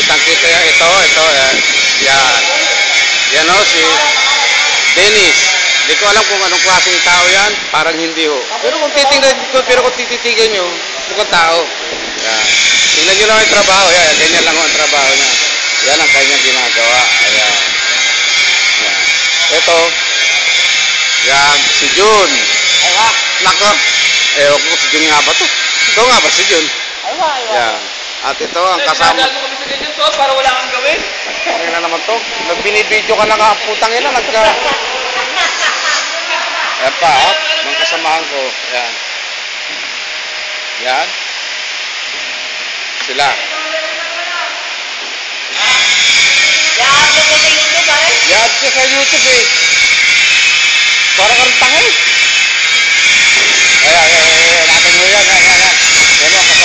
Kitang-kita yan. Ito. Yan. Yan o, si Dennis. Hindi ko alam kung anong klaseng tao yan. Parang hindi ho. Pero kung tititigan nyo, mukhang tao. Yan. Tingnan nyo lang yung trabaho. Yan. Ganyan lang ang trabaho niya. Yan ang kanyang ginagawa. Ayan. Yan. Ito. Yan. Si Jun. Nako. Ewan ko si Jun nga ba to? Ito nga ba si Jun? Yan. At ito ang kasama. Nagdadaan mo kami sa ganyan to para wala kang gawin. Ano na naman to? Nagbinibidyo ka lang putang ina. Ayan pa, mga kasamahan ko. Yan. Yan. Sila. Yan ko sa YouTube eh. Para kang tanga eh. Ayan. Natin mo yan. Yan.